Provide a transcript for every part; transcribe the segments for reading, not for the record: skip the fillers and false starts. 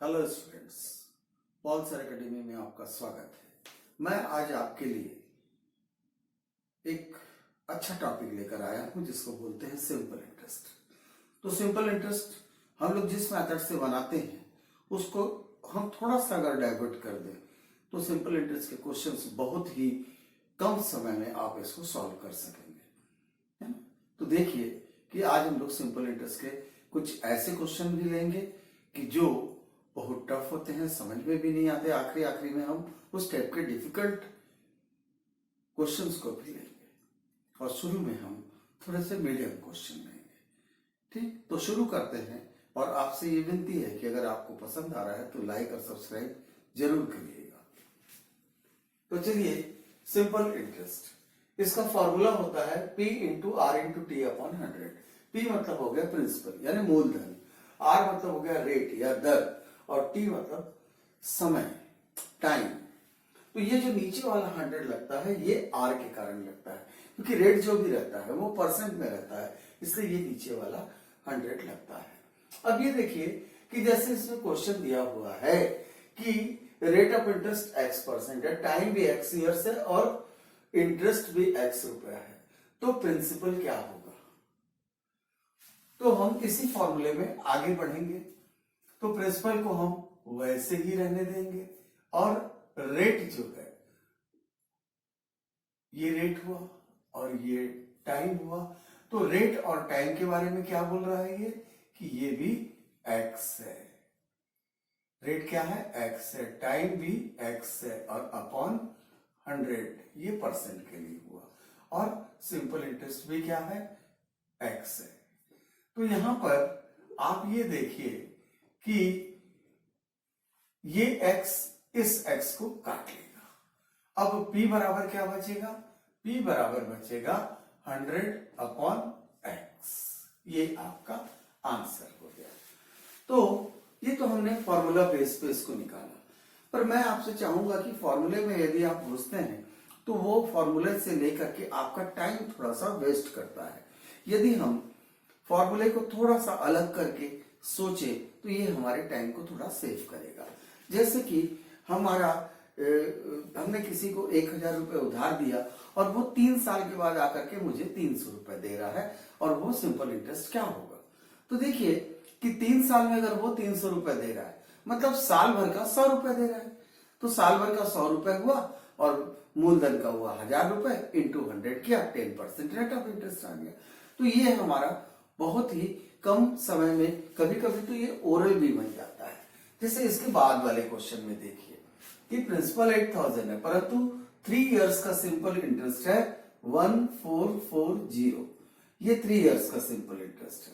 Hello students, Paul sir academy में आपका स्वागत है। मैं आज आपके लिए एक अच्छा टॉपिक लेकर आया हूं जिसको बोलते हैं सिंपल इंटरेस्ट। तो सिंपल इंटरेस्ट हम लोग जिस मेथड से बनाते हैं उसको हम थोड़ा सा अगर डाइवर्ट कर दें तो सिंपल इंटरेस्ट के क्वेश्चंस बहुत ही कम समय में आप इसको सॉल्व कर सकेंगे, है ना। तो देखिए कि आज हम लोग सिंपल इंटरेस्ट के कुछ ऐसे क्वेश्चन भी लेंगे कि जो बहुत टफ होते हैं, समझ में भी नहीं आते। आखिरी में हम उस टाइप के डिफिकल्ट क्वेश्चंस को भी लेंगे और शुरू में हम थोड़े से मीडियम क्वेश्चन लेंगे। ठीक, तो शुरू करते हैं। और आपसे ये विनती है कि अगर आपको पसंद आ रहा है तो लाइक और सब्सक्राइब जरूर करिएगा। तो चलिए, सिंपल इंटरेस्ट, इसका फॉर्मूला होता है P into R into T upon 100। P मतलब हो गया प्रिंसिपल यानी मूलधन, R मतलब हो गया रेट या दर, और T मतलब समय, टाइम। तो ये जो नीचे वाला 100 लगता है ये R के कारण लगता है, क्योंकि रेट जो भी रहता है वो परसेंट में रहता है, इसलिए ये नीचे वाला 100 लगता है। अब ये देखिए कि जैसे इसमें क्वेश्चन दिया हुआ है कि रेट ऑफ इंटरेस्ट x% है, टाइम भी x ईयर्स है और इंटरेस्ट भी x रुपया है, तो प्रिंसिपल क्या होगा। तो हम इसी फॉर्मूले में आगे बढ़ेंगे। तो प्रिंसिपल को हम वैसे ही रहने देंगे और रेट जो है ये रेट हुआ और ये टाइम हुआ। तो रेट और टाइम के बारे में क्या बोल रहा है ये कि ये भी x है। रेट क्या है? x है, टाइम भी x है और अपॉन 100 ये परसेंट के लिए हुआ, और सिंपल इंटरेस्ट भी क्या है? x है। तो यहां पर आप ये देखिए कि ये x इस x को काट लेगा। अब p बराबर क्या बचेगा? p बराबर बचेगा 100 अपॉन x। ये आपका आंसर हो गया। तो ये तो हमने फॉर्मूला बेस पे इसको निकाला, पर मैं आपसे चाहूंगा कि फॉर्मूले में यदि आप घुसते हैं तो वो फॉर्मूले से लेकर के आपका टाइम थोड़ा सा वेस्ट करता है। यदि हम फॉर्मूले को थोड़ा सा अलग करके सोचे तो ये हमारे टाइम को थोड़ा सेव करेगा। जैसे कि हमने किसी को 1000 रुपए उधार दिया और वो 3 साल के बाद आकर के मुझे 300 रुपए दे रहा है, और वो सिंपल इंटरेस्ट क्या होगा। तो देखिए कि 3 साल में अगर वो 300 रुपए दे रहा है मतलब साल भर का 100 रुपए दे रहा है, तो साल भर का 100 रुपए हुआ और मूलधन का हुआ 1000 रुपए इंटू 100 किया, 10% रेट ऑफ इंटरेस्ट आ गया। तो ये हमारा बहुत ही कम समय में, कभी कभी तो ये ओरल भी बन जाता है। जैसे इसके बाद वाले क्वेश्चन में देखिए कि प्रिंसिपल 8000 है परंतु 3 इयर्स का सिंपल इंटरेस्ट है 1440। ये 3 इयर्स का सिंपल इंटरेस्ट है,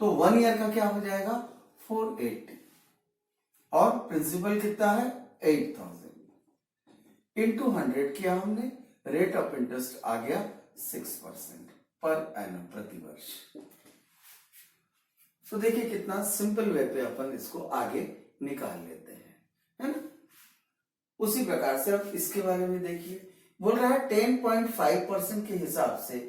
तो 1 ईयर का क्या हो जाएगा? 480, और प्रिंसिपल कितना है? 8000 इंटू 100 किया हमने, रेट ऑफ इंटरेस्ट आ गया 6% पर एनम, प्रति वर्ष। तो देखिए कितना सिंपल वे पे अपन इसको आगे निकाल लेते हैं, है ना। उसी प्रकार से अब इसके बारे में देखिए, बोल रहा है 10.5% के हिसाब से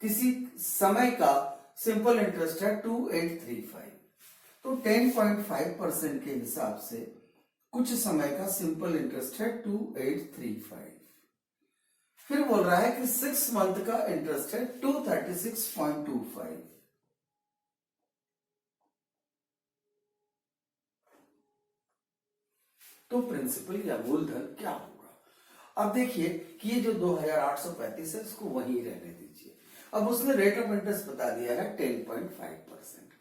किसी समय का सिंपल इंटरेस्ट है 2835। तो 10.5% के हिसाब से कुछ समय का सिंपल इंटरेस्ट है 2835। फिर बोल रहा है कि 6 मंथ का इंटरेस्ट है 236.25। तो प्रिंसिपल या मूलधन क्या होगा। अब देखिए कि ये जो 2835 है इसको वहीं रहने दीजिए। अब उसने रेट ऑफ इंटरेस्ट बता दिया है 10.5%।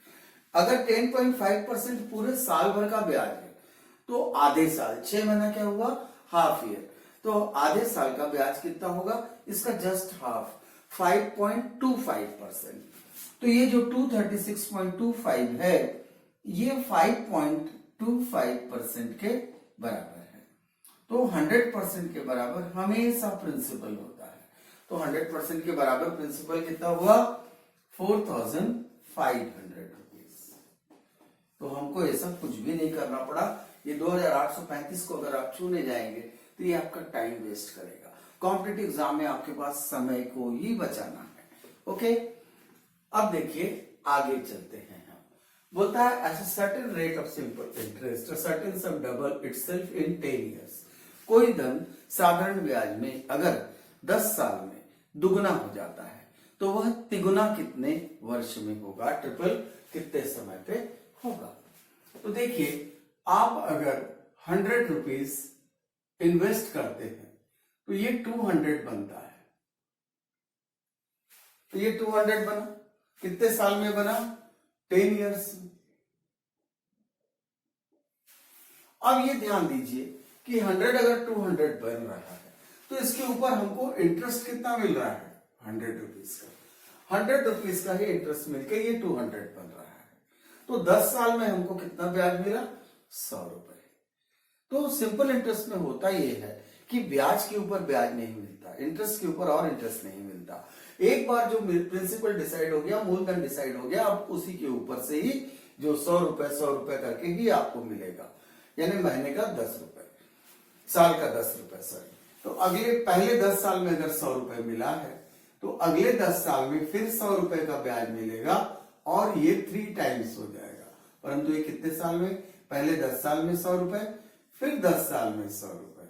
अगर 10.5% पूरे साल भर का ब्याज है तो आधे साल, 6 महीना क्या हुआ? हाफ ईयर, तो आधे साल का ब्याज कितना होगा? इसका जस्ट हाफ, 5.25%। तो ये जो 236.25 है ये 5.25% के बराबर है। तो 100% के बराबर हमेशा प्रिंसिपल होता है। तो 100% के बराबर प्रिंसिपल कितना हुआ? 4500 रुपीज। तो हमको ऐसा कुछ भी नहीं करना पड़ा। ये 2835 को अगर आप छूने जाएंगे तो ये आपका टाइम वेस्ट करेगा। कॉम्पिटिटिव एग्जाम में आपके पास समय को ही बचाना है। ओके, अब देखिए आगे चलते हैं हम। बोलता है at a certain rate of simple interest certain some double itself in 10 years. कोई धन साधारण ब्याज में अगर 10 साल में दुगना हो जाता है तो वह तिगुना कितने वर्ष में होगा, ट्रिपल कितने समय पे होगा। तो देखिए आप अगर 100 रुपीज इन्वेस्ट करते हैं तो ये 200 बनता है। तो ये 200 बना, कितने साल में बना, 10 इयर्स में। अब ये ध्यान दीजिए कि 100 अगर 200 बन रहा है तो इसके ऊपर हमको इंटरेस्ट कितना मिल रहा है, 100 रुपीज का। 100 रुपीज का ही इंटरेस्ट मिलकर ये 200 बन रहा है। तो 10 साल में हमको कितना ब्याज मिला, 100 रुपए। तो सिंपल इंटरेस्ट में होता ये है कि ब्याज के ऊपर ब्याज नहीं मिलता, इंटरेस्ट के ऊपर और इंटरेस्ट नहीं मिलता। एक बार जो प्रिंसिपल डिसाइड हो गया, मूलधन डिसाइड हो गया, अब उसी के ऊपर से ही जो 100 रुपए करके ही आपको मिलेगा, यानी महीने का 10 रुपए, साल का 10 रुपए सॉरी। तो अगले पहले 10 साल में अगर 100 रुपए मिला है तो अगले 10 साल में फिर 100 रुपए का ब्याज मिलेगा और ये 3 टाइम्स हो जाएगा। परंतु ये कितने साल में, पहले 10 साल में 100 रुपए, फिर 10 साल में 100 रुपए।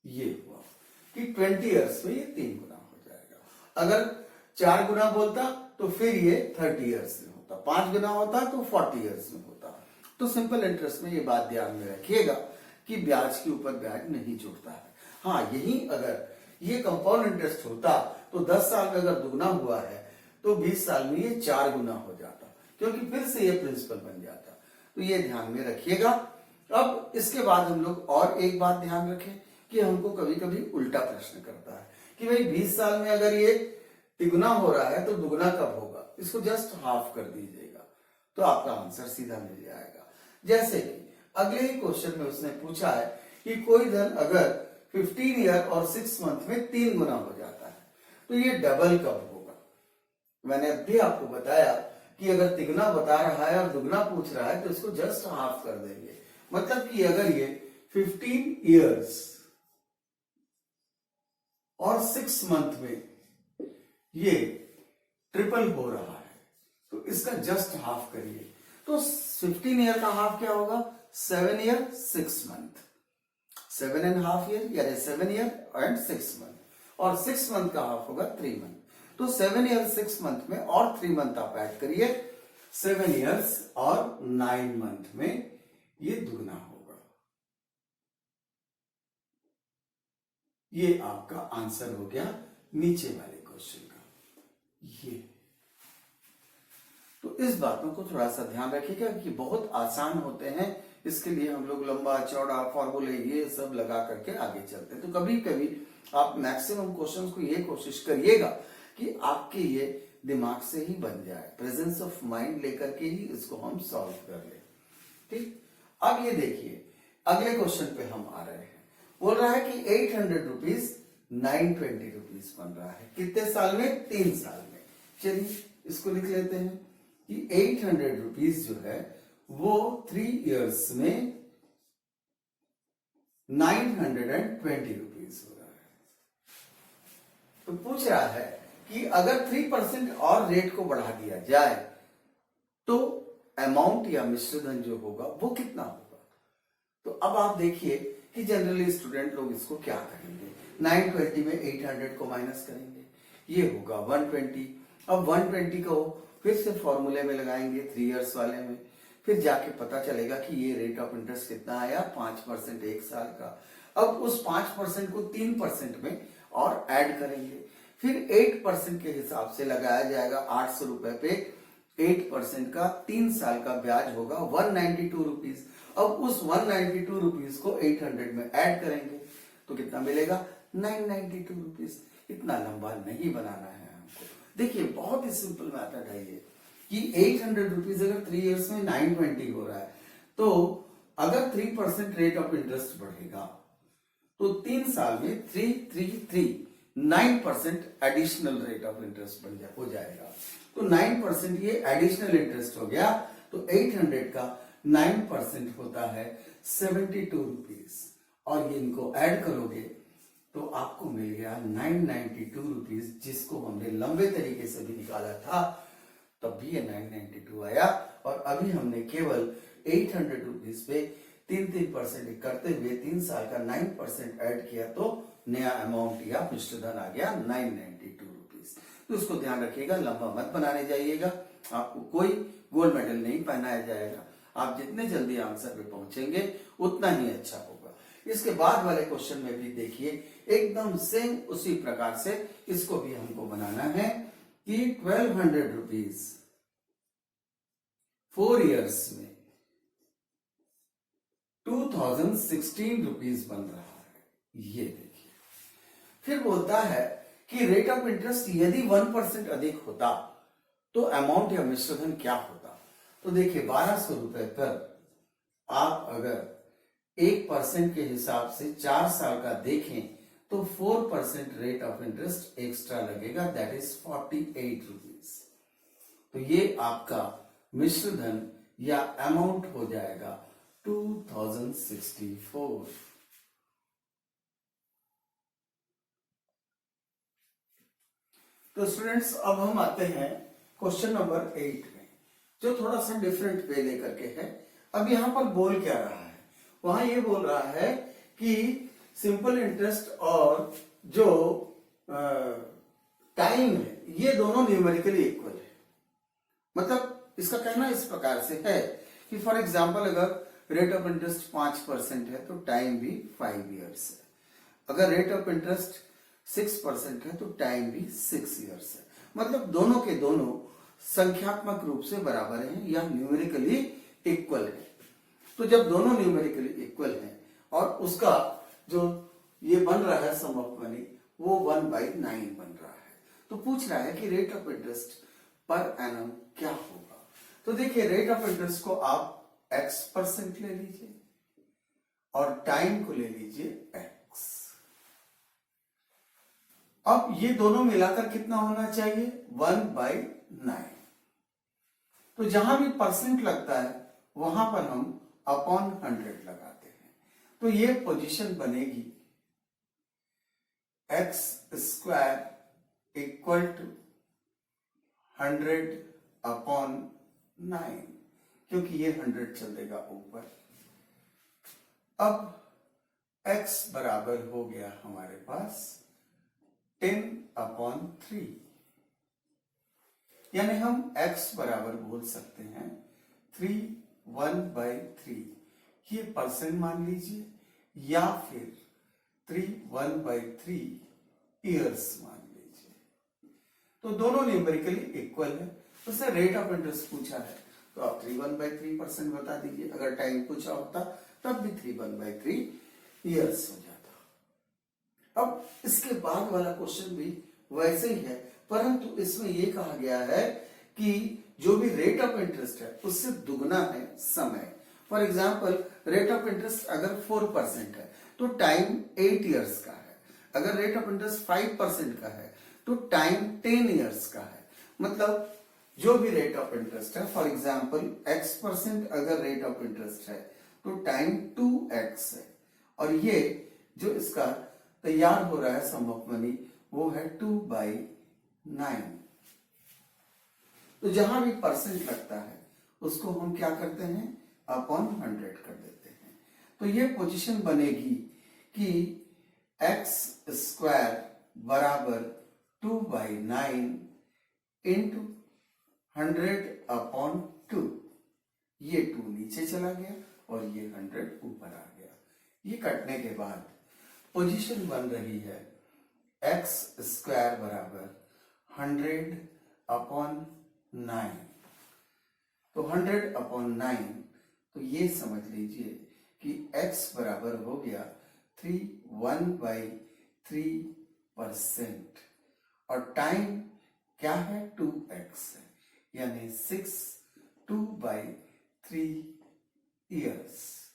ये हुआ कि 20 इयर्स में ये 3 गुना हो जाएगा। अगर 4 गुना बोलता तो फिर ये 30 इयर्स में होता, 5 गुना होता तो 40 इयर्स में होता। तो सिंपल इंटरेस्ट में ये बात ध्यान में रखिएगा कि ब्याज के ऊपर ब्याज नहीं जुड़ता है। हाँ, यही अगर ये कंपाउंड इंटरेस्ट होता तो 10 साल में अगर दुगना हुआ है तो 20 साल में ये 4 गुना हो जाता, क्योंकि फिर से ये प्रिंसिपल बन जाता। तो ये ध्यान में रखिएगा। अब इसके बाद हम लोग और एक बात ध्यान रखें कि हमको कभी कभी उल्टा प्रश्न करता है कि भाई 20 साल में अगर ये तिगुना हो रहा है तो दुगना कब होगा, इसको जस्ट हाफ कर दीजिएगा तो आपका आंसर सीधा मिल जाएगा। जैसे कि अगले ही क्वेश्चन में उसने पूछा है कि कोई धन अगर 15 ईयर और 6 मंथ में 3 गुना हो जाता है तो ये डबल कब होगा। मैंने अभी आपको बताया कि अगर तिगुना बता रहा है और दुगना पूछ रहा है तो इसको जस्ट हाफ कर देंगे। मतलब कि अगर ये 15 इयर्स और 6 मंथ में ये ट्रिपल हो रहा है तो इसका जस्ट हाफ करिए। तो 15 ईयर का हाफ क्या होगा, 7 ईयर 6 मंथ, 7.5 ईयर यानी 7 ईयर एंड 6 मंथ, और 6 मंथ का हाफ होगा 3 मंथ। तो 7 ईयर 6 मंथ में और 3 मंथ आप ऐड करिए, 7 इयर्स और 9 मंथ में ये दुगना होगा। ये आपका आंसर हो गया नीचे वाले क्वेश्चन का। ये तो इस बातों को थोड़ा सा ध्यान रखिएगा कि बहुत आसान होते हैं, इसके लिए हम लोग लंबा चौड़ा फॉर्मूले ये सब लगा करके आगे चलते हैं। तो कभी कभी आप मैक्सिमम क्वेश्चंस को ये कोशिश करिएगा कि आपके ये दिमाग से ही बन जाए, प्रेजेंस ऑफ माइंड लेकर के ही इसको हम सॉल्व कर ले। ठीक, अब ये देखिए अगले क्वेश्चन पे हम आ रहे हैं। बोल रहा है कि 800 रुपीज 920 रुपीज बन रहा है, कितने साल में, 3 साल में। चलिए इसको लिख लेते हैं कि 800 रुपीज जो है वो 3 इयर्स में 920 रुपीज हो रहा है। तो पूछ रहा है कि अगर 3% और रेट को बढ़ा दिया जाए तो अमाउंट या मिश्रधन जो होगा वो कितना होगा। तो अब आप देखिए कि जनरली स्टूडेंट लोग इसको क्या करेंगे, 920 में 800 को माइनस करेंगे, ये होगा 120। अब 120 को फिर से फॉर्मूले में लगाएंगे 3 इयर्स वाले में, फिर जाके पता चलेगा कि ये रेट ऑफ इंटरेस्ट कितना आया, 5% 1 साल का। अब उस 5% को 3% में और ऐड करेंगे, फिर 8% के हिसाब से लगाया जाएगा 800 रुपए पे। 8% का 3 साल का ब्याज होगा 192 रुपीज। अब उस 192 रुपीज को 800 में ऐड करेंगे तो कितना मिलेगा, 992 रुपीज। इतना लंबा नहीं बनाना है हमको। देखिए बहुत ही सिंपल मैथड है ये कि 800 रुपीज अगर 3 इयर्स में 920 हो रहा है तो अगर 3% रेट ऑफ इंटरेस्ट बढ़ेगा तो 3 साल में 9% एडिशनल रेट ऑफ इंटरेस्ट हो जाएगा। तो 9% ये एडिशनल इंटरेस्ट हो गया। तो 800 का 9% होता है 72 रुपीज, और ये इनको ऐड करोगे तो आपको मिल गया 992 रुपीज, जिसको हमने लंबे तरीके से भी निकाला था। तब भी ये 992 आया। और अभी हमने केवल 800 रुपीज पे 3% करते हुए 3 साल का 9% ऐड किया तो नया अमाउंट या मिश्र धन आ गया 992 रुपीज। तो उसको ध्यान रखिएगा, लंबा मत बनाने जाइएगा, आपको कोई गोल्ड मेडल नहीं पहनाया जाएगा। आप जितने जल्दी आंसर पे पहुंचेंगे उतना ही अच्छा होगा। इसके बाद वाले क्वेश्चन में भी देखिए एकदम सेम उसी प्रकार से इसको भी हमको बनाना है कि 1200 रुपीज 4 इयर्स में 2016 रुपीज बन रहा है। ये देखिए, फिर बोलता है कि रेट ऑफ इंटरेस्ट यदि 1% अधिक होता तो अमाउंट या मिश्र धन क्या होता। तो देखिए 1200 रुपए पर आप अगर 1% के हिसाब से 4 साल का देखें तो 4% रेट ऑफ इंटरेस्ट एक्स्ट्रा लगेगा, दैट इज 48 रुपीज। तो ये आपका मिश्र धन या अमाउंट हो जाएगा 2064। तो स्टूडेंट्स अब हम आते हैं क्वेश्चन नंबर 8 में, जो थोड़ा सा डिफरेंट वे लेकर के है। अब यहां पर बोल क्या रहा है, वहां ये बोल रहा है कि सिंपल इंटरेस्ट और जो टाइम है ये दोनों न्यूमेरिकली इक्वल है। मतलब इसका कहना इस प्रकार से है कि फॉर एग्जांपल अगर रेट ऑफ इंटरेस्ट 5% है तो टाइम भी 5 इयर्स है। अगर रेट ऑफ इंटरेस्ट 6% है तो टाइम भी 6 इयर्स है। मतलब दोनों के दोनों संख्यात्मक रूप से बराबर हैं या न्यूमेरिकली इक्वल है। तो जब दोनों न्यूमेरिकली इक्वल है और उसका जो ये बन रहा है सम ऑफ मनी वो 1/9 बन रहा है, तो पूछ रहा है कि rate of interest per annum क्या होगा। तो देखिए रेट ऑफ इंटरेस्ट को आप x% ले लीजिए और टाइम को ले लीजिए x। अब ये दोनों मिलाकर कितना होना चाहिए 1/9। तो जहां भी परसेंट लगता है वहां पर हम अपॉन 100 लगाते हैं। तो ये पोजीशन बनेगी x² इक्वल टू 100/9, क्योंकि ये 100 चलेगा ऊपर। अब x बराबर हो गया हमारे पास 10/3, यानी हम x बराबर बोल सकते हैं 1/3। ये परसेंट मान लीजिए या फिर 1/3 इयर्स मान लीजिए। तो दोनों न्यूमेरिकली इक्वल है। उससे रेट ऑफ इंटरेस्ट पूछा है तो आप 1/3% बता दीजिए। अगर टाइम पूछा होता तब भी 1/3 इयर्स हो जाता। अब इसके बाद वाला क्वेश्चन भी वैसे ही है, परंतु इसमें यह कहा गया है कि जो भी रेट ऑफ इंटरेस्ट है उससे दुगना है समय। For example rate of interest अगर 4% है तो टाइम 8 इयर्स का है। अगर रेट ऑफ इंटरेस्ट 5% का है तो टाइम 10 इयर्स का है। मतलब जो भी रेट ऑफ इंटरेस्ट है, फॉर एग्जाम्पल x% अगर रेट ऑफ इंटरेस्ट है तो टाइम 2x है। और ये जो इसका तैयार हो रहा है सम ऑफ मनी वो है 2/9। तो जहां भी परसेंट लगता है उसको हम क्या करते हैं अपॉन 100 कर देते हैं। तो ये पोजीशन बनेगी कि x² बराबर 2/9 इंटू 100/2। ये 2 नीचे चला गया और ये 100 ऊपर आ गया। ये कटने के बाद पोजीशन बन रही है x² बराबर 100/9। तो 100/9, तो ये समझ लीजिए कि x बराबर हो गया 1/3% और टाइम क्या है 2x है, यानी 2/3 इयर्स।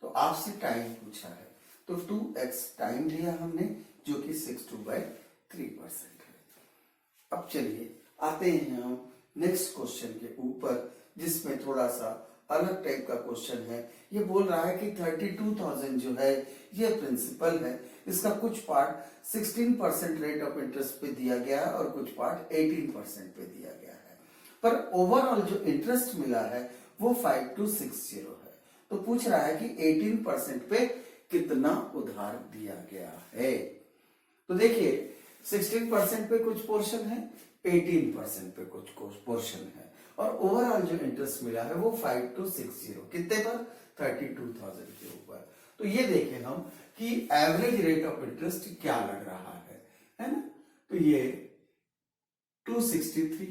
तो आपसे टाइम पूछा है तो 2x टाइम लिया हमने जो कि 2/3% है। अब चलिए आते हैं हम नेक्स्ट क्वेश्चन के ऊपर, जिसमें थोड़ा सा अलग टाइप का क्वेश्चन है। ये बोल रहा है कि 32,000 जो है ये प्रिंसिपल है। इसका कुछ पार्ट 16% रेट ऑफ इंटरेस्ट पे दिया गया है और कुछ पार्ट 18% पे दिया गया है। पर ओवरऑल जो इंटरेस्ट मिला है वो 5260 है। तो पूछ रहा है कि 18% पे कितना उधार दिया गया है। तो देखिए 16% पे कुछ पोर्शन है, 18% पे कुछ पोर्शन है, और ओवरऑल जो इंटरेस्ट मिला है वो 5260 कितने पर 32,000 के ऊपर। तो ये देखें हम कि एवरेज रेट ऑफ इंटरेस्ट क्या लग रहा है ना। तो ये 263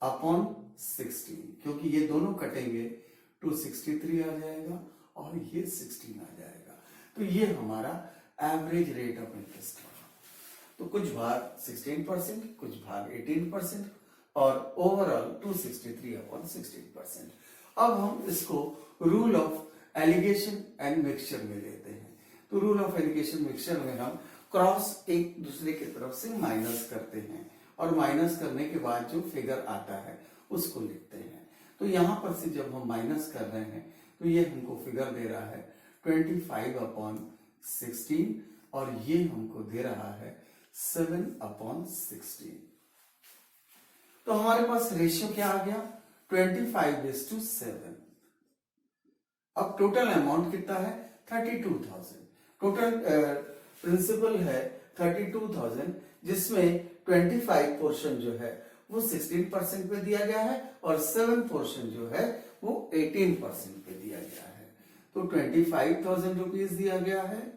अपॉन 16, क्योंकि ये दोनों कटेंगे 263 आ जाएगा और ये 16 आ जाएगा। तो ये हमारा एवरेज रेट ऑफ इंटरेस्ट है। तो कुछ भाग 16%, कुछ भाग 18% और ओवरऑल 263 अपॉन 16%। अब हम इसको rule of alligation and mixture में लेते हैं। तो रूल ऑफ एलिगेशन मिक्सचर में हम क्रॉस एक दूसरे की तरफ से माइनस करते हैं और माइनस करने के बाद जो फिगर आता है उसको लिखते हैं। तो यहां पर से जब हम माइनस कर रहे हैं तो ये हमको फिगर दे रहा है 25 अपॉन 16 और ये हमको दे रहा है 7 अपॉन 16। तो हमारे पास रेशियो क्या आ गया 25:7। अब टोटल अमाउंट कितना है 32,000। टोटल प्रिंसिपल है 32,000, जिसमें 25 पोर्शन जो है वो 16% पे दिया गया है और 7 पोर्शन जो है वो 18% पे दिया गया है। तो 25,000 रुपीज दिया गया है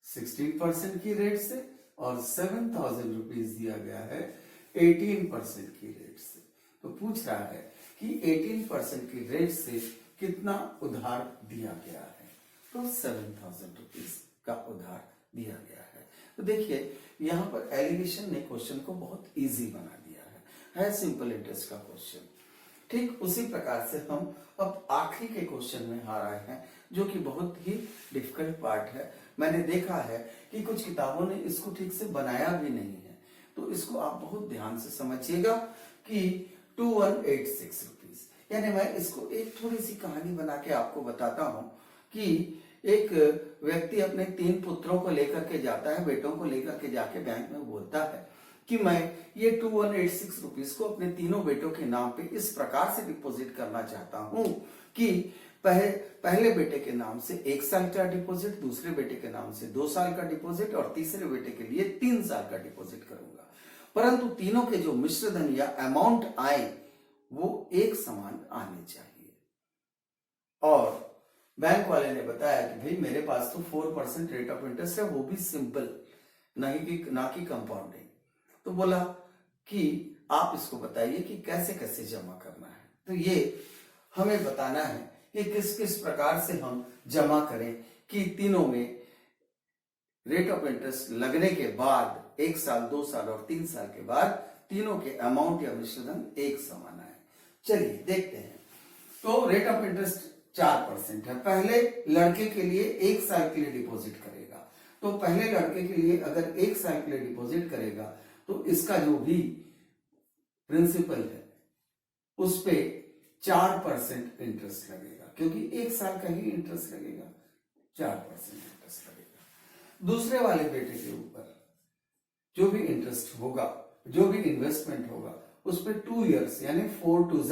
16% की रेट से और 7,000 रुपीज दिया गया है 18% की रेट से। तो पूछ रहा है कि 18% की रेट से कितना उधार दिया गया है। तो 7,000 रुपीज का उधार दिया गया है। तो देखिए यहाँ पर एलिगेशन ने क्वेश्चन को बहुत इजी बना दिया है सिंपल इंटरेस्ट का क्वेश्चन। ठीक उसी प्रकार से हम अब आखिरी के क्वेश्चन में आ रहे हैं जो कि बहुत ही डिफिकल्ट पार्ट है। मैंने देखा है कि कुछ किताबों ने इसको ठीक से बनाया भी नहीं है, तो इसको आप बहुत ध्यान से समझिएगा कि 2186 रुपीज। यानी मैं इसको एक थोड़ी सी कहानी बना के आपको बताता हूं कि एक व्यक्ति अपने 3 पुत्रों को लेकर के जाता है, बेटों को लेकर के जाके बैंक में बोलता है कि मैं ये 2186 रुपीज को अपने तीनों बेटों के नाम पे इस प्रकार से डिपॉजिट करना चाहता हूं कि पहले बेटे के नाम से 1 साल का डिपॉजिट, दूसरे बेटे के नाम से 2 साल का डिपॉजिट और तीसरे बेटे के लिए 3 साल का डिपॉजिट करूंगा, परंतु तीनों के जो मिश्र धन या अमाउंट आए वो एक समान आने चाहिए। और बैंक वाले ने बताया कि भाई मेरे पास तो 4% रेट ऑफ इंटरेस्ट है, वो भी सिंपल, ना कि कंपाउंडिंग। तो बोला कि आप इसको बताइए कि कैसे कैसे जमा करना है। तो ये हमें बताना है कि किस किस प्रकार से हम जमा करें कि तीनों में रेट ऑफ इंटरेस्ट लगने के बाद 1 साल, 2 साल और 3 साल के बाद तीनों के अमाउंट या मिश्रण एक समान आए। चलिए देखते हैं। तो रेट ऑफ इंटरेस्ट 4% है। पहले लड़के के लिए 1 साल के लिए डिपॉजिट करेगा, तो पहले लड़के के लिए अगर 1 साल के लिए डिपॉजिट करेगा तो इसका जो भी प्रिंसिपल है उस पे 4% इंटरेस्ट लगेगा, क्योंकि 1 साल का ही इंटरेस्ट लगेगा, 4% इंटरेस्ट लगेगा। दूसरे वाले बेटे के ऊपर जो भी इंटरेस्ट होगा, जो भी इन्वेस्टमेंट होगा, उस पे 2 इयर्स यानी 4 टू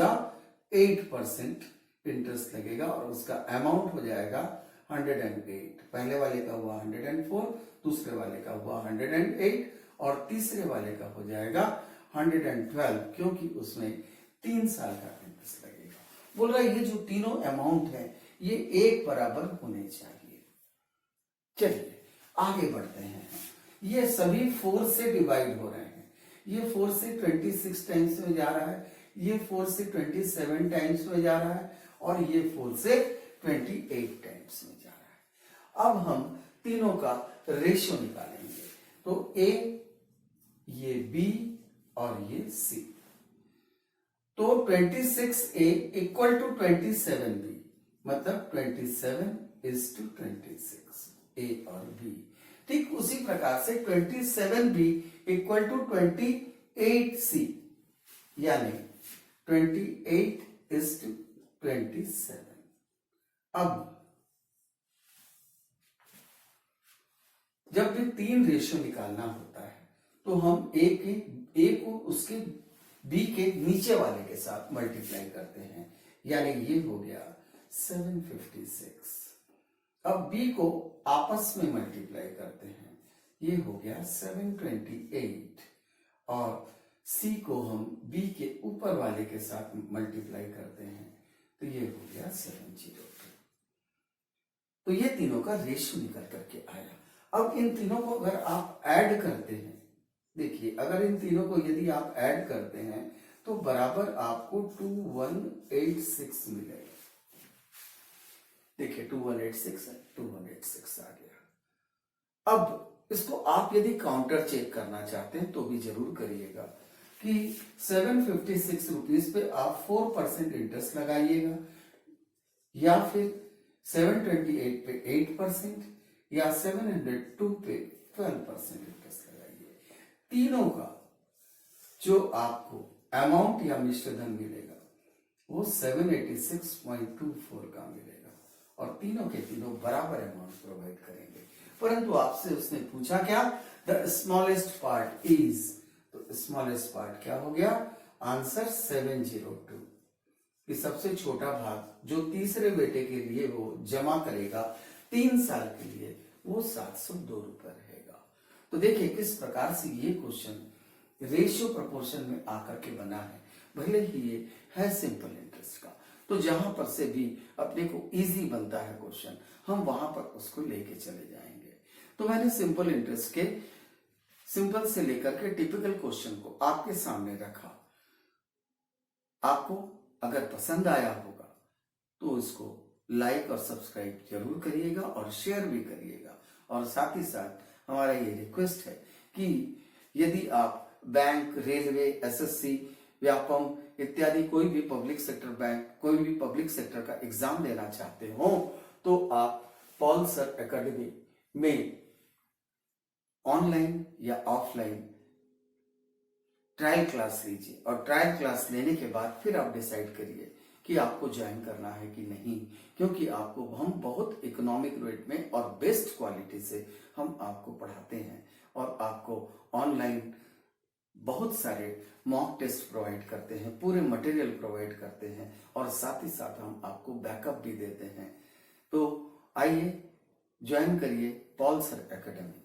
8% इंटरेस्ट लगेगा और उसका अमाउंट हो जाएगा 108। पहले वाले का हुआ 104, दूसरे वाले का हुआ 108 और तीसरे वाले का हो जाएगा 112, क्योंकि उसमें 3 साल का इंटरेस्ट लगेगा। बोल रहा है ये जो तीनों अमाउंट है ये एक बराबर होने चाहिए। चलिए आगे बढ़ते हैं। ये सभी 4 से डिवाइड हो रहे हैं। ये 4 से 26 टाइम्स में जा रहा है, ये 4 से 27 टाइम्स में जा रहा है और ये 4 से 28 टाइम्स में जा रहा है। अब हम तीनों का रेशियो निकालेंगे। तो ए, ये बी और ये सी। तो 26A इक्वल टू 27B, मतलब 27:26 ए और बी। ठीक उसी प्रकार से 27B इक्वल टू 28C, यानी 28:27। अब जब भी 3 रेशियो निकालना होता है तो हम ए के ए को उसके बी के नीचे वाले के साथ मल्टीप्लाई करते हैं, यानी ये हो गया 756। अब बी को आपस में मल्टीप्लाई करते हैं, ये हो गया 728, और सी को हम बी के ऊपर वाले के साथ मल्टीप्लाई करते हैं, तो ये हो गया 702। तो ये तीनों का रेशियो निकल करके आया। अब इन तीनों को अगर आप ऐड करते हैं, देखिए अगर इन तीनों को यदि आप ऐड करते हैं तो बराबर आपको 2186 मिलेगा। देखिए 2186 है, 2186 आ गया। अब इसको आप यदि काउंटर चेक करना चाहते हैं तो भी जरूर करिएगा कि 756 रुपीज पे आप 4% इंटरेस्ट लगाइएगा, या फिर 728 पे 8%, या 702 पे 12% इंटरेस्ट लगाइए। तीनों का जो आपको अमाउंट या मिश्र धन मिलेगा वो 786.24 का मिलेगा, और तीनों के तीनों बराबर अमाउंट प्रोवाइड करेंगे। परंतु आपसे उसने पूछा क्या, द स्मॉलेस्ट पार्ट इज, तो स्मॉलेस्ट पार्ट क्या हो गया, आंसर 702, कि सबसे छोटा भाग जो तीसरे बेटे के लिए वो जमा करेगा 3 साल के लिए, वो 702 रुपए रहेगा। तो देखिए किस प्रकार से ये क्वेश्चन रेशियो प्रोपोर्शन में आकर के बना है, भले ही ये है सिंपल इंटरेस्ट का। तो जहां पर से भी अपने को इजी बनता है क्वेश्चन, हम वहां पर उसको लेके चले जाएंगे। तो मैंने सिंपल इंटरेस्ट के सिंपल से लेकर के टिपिकल क्वेश्चन को आपके सामने रखा। आपको अगर पसंद आया होगा तो इसको लाइक और सब्सक्राइब जरूर करिएगा और शेयर भी करिएगा। और साथ ही साथ हमारा ये रिक्वेस्ट है कि यदि आप बैंक, रेलवे, एसएससी, व्यापम इत्यादि कोई भी पब्लिक सेक्टर बैंक, कोई भी पब्लिक सेक्टर का एग्जाम देना चाहते हो तो आप पॉल सर एकेडमी में ऑनलाइन या ऑफलाइन ट्रायल क्लास लीजिए, और ट्रायल क्लास लेने के बाद फिर आप डिसाइड करिए कि आपको ज्वाइन करना है कि नहीं, क्योंकि आपको हम बहुत इकोनॉमिक रेट में और बेस्ट क्वालिटी से हम आपको पढ़ाते हैं, और आपको ऑनलाइन बहुत सारे मॉक टेस्ट प्रोवाइड करते हैं, पूरे मटेरियल प्रोवाइड करते हैं, और साथ ही साथ हम आपको बैकअप भी देते हैं। तो आइए ज्वाइन करिए पॉल सर एकेडमी।